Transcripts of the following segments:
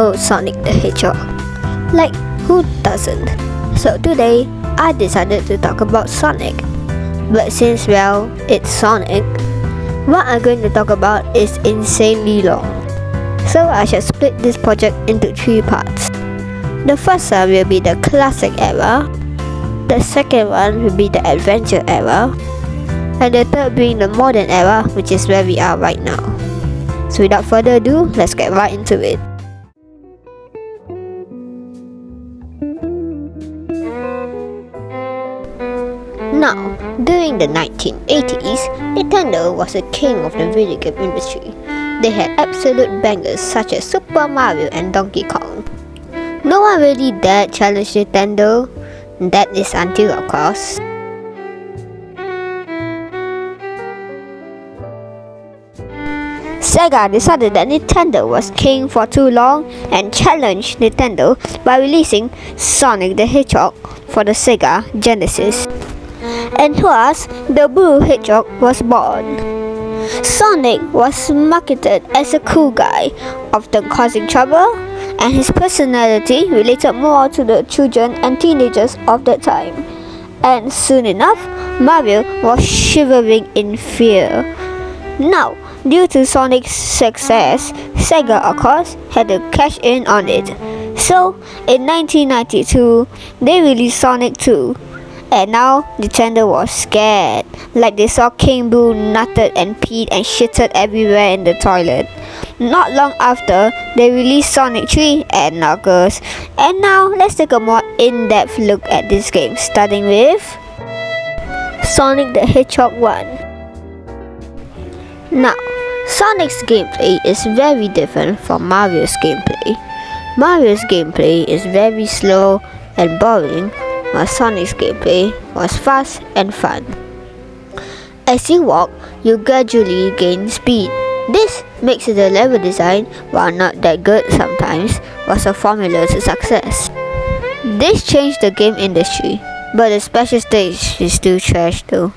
know Sonic the Hedgehog. Like, who doesn't? So today, I decided to talk about Sonic. But since, well, it's Sonic, what I'm going to talk about is insanely long. So I shall split this project into 3 parts. The first one will be the classic era, the second one will be the adventure era, and the third being the modern era, which is where we are right now. So without further ado, let's get right into it. Now, during the 1980s, Nintendo was the king of the video game industry. They had absolute bangers such as Super Mario and Donkey Kong. No one really dared challenge Nintendo, that is until, of course, Sega decided that Nintendo was king for too long and challenged Nintendo by releasing Sonic the Hedgehog for the Sega Genesis. And thus, the Blue Hedgehog was born. Sonic was marketed as a cool guy, often causing trouble, and his personality related more to the children and teenagers of that time. And soon enough, Mario was shivering in fear. Now, due to Sonic's success, Sega of course had to cash in on it. So, in 1992, they released Sonic 2. And now, Nintendo was scared, like they saw King Boo nutted and peed and shitted everywhere in the toilet. Not long after, they released Sonic 3 and Knuckles. And now, let's take a more in-depth look at this game, starting with Sonic the Hedgehog 1. Now, Sonic's gameplay is very different from Mario's gameplay. Mario's gameplay is very slow and boring, while Sonic's gameplay was fast and fun. As you walk, you gradually gain speed. This makes the level design, while not that good sometimes, was a formula to success. This changed the game industry, but the special stage is still trash though.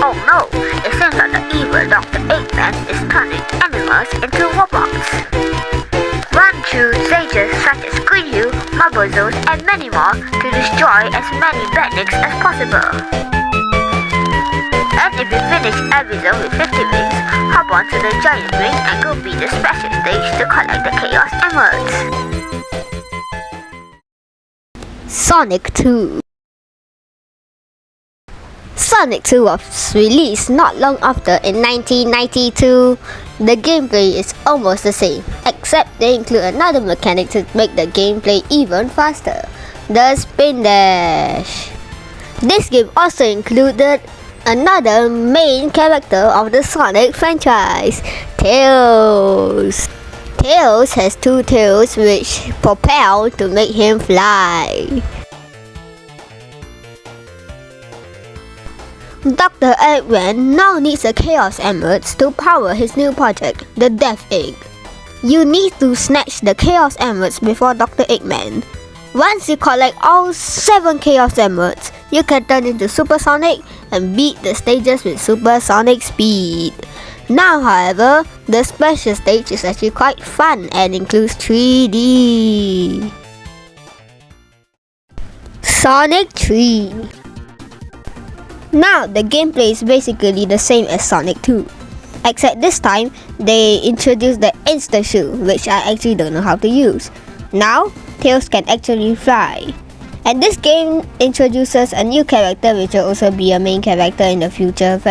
Oh no, it seems like the evil Dr. Eggman is turning animals into robots. Run through stages such as Green Hill, Marble Zones and many more to destroy as many badniks as possible. And if you finish every zone with 50 rings, hop onto the giant ring and go beat the special stage to collect the Chaos Emeralds. Sonic 2. Sonic 2 was released not long after in 1992. The gameplay is almost the same, except they include another mechanic to make the gameplay even faster, the Spin Dash. This game also included another main character of the Sonic franchise, Tails. Tails has 2 tails which propel to make him fly. Dr. Eggman now needs the Chaos Emeralds to power his new project, the Death Egg. You need to snatch the Chaos Emeralds before Dr. Eggman. Once you collect all 7 Chaos Emeralds, you can turn into Super Sonic and beat the stages with supersonic speed. Now, however, the special stage is actually quite fun and includes 3D. Sonic 3. Now, the gameplay is basically the same as Sonic 2. Except this time, they introduced the Insta Shoe, which I actually don't know how to use. Now, Tails can actually fly. And this game introduces a new character which will also be a main character in the future of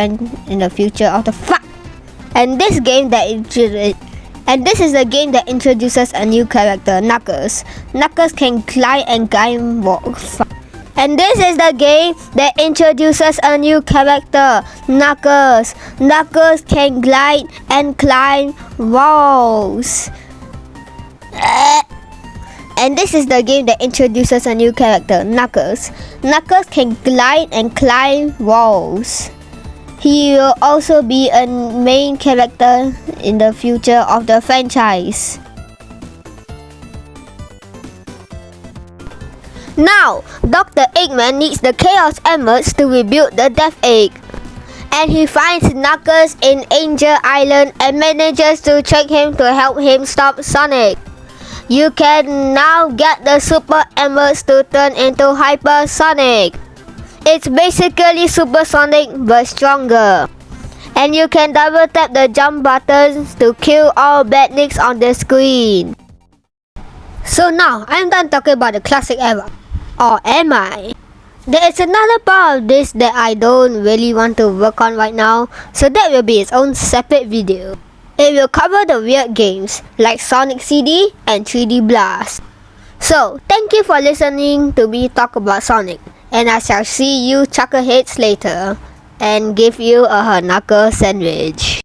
the fuck. And this is the game that introduces a new character, Knuckles. Knuckles can glide and climb walls. And this is the game that introduces a new character, Knuckles. Knuckles can glide and climb walls. And this is the game that introduces a new character, Knuckles. Knuckles can glide and climb walls. He will also be a main character in the future of the franchise. Now, Dr. Eggman needs the Chaos Emeralds to rebuild the Death Egg. and he finds Knuckles in Angel Island and manages to trick him to help him stop Sonic. You can now get the Super Emeralds to turn into Hyper Sonic. It's basically Super Sonic but stronger. And you can double tap the jump buttons to kill all badniks on the screen. So now, I'm done talking about the classic era. Or am I? There is another part of this that I don't really want to work on right now, so that will be its own separate video. It will cover the weird games like Sonic CD and 3D Blast. So, thank you for listening to me talk about Sonic, and I shall see you chuckleheads later and give you a knuckle sandwich.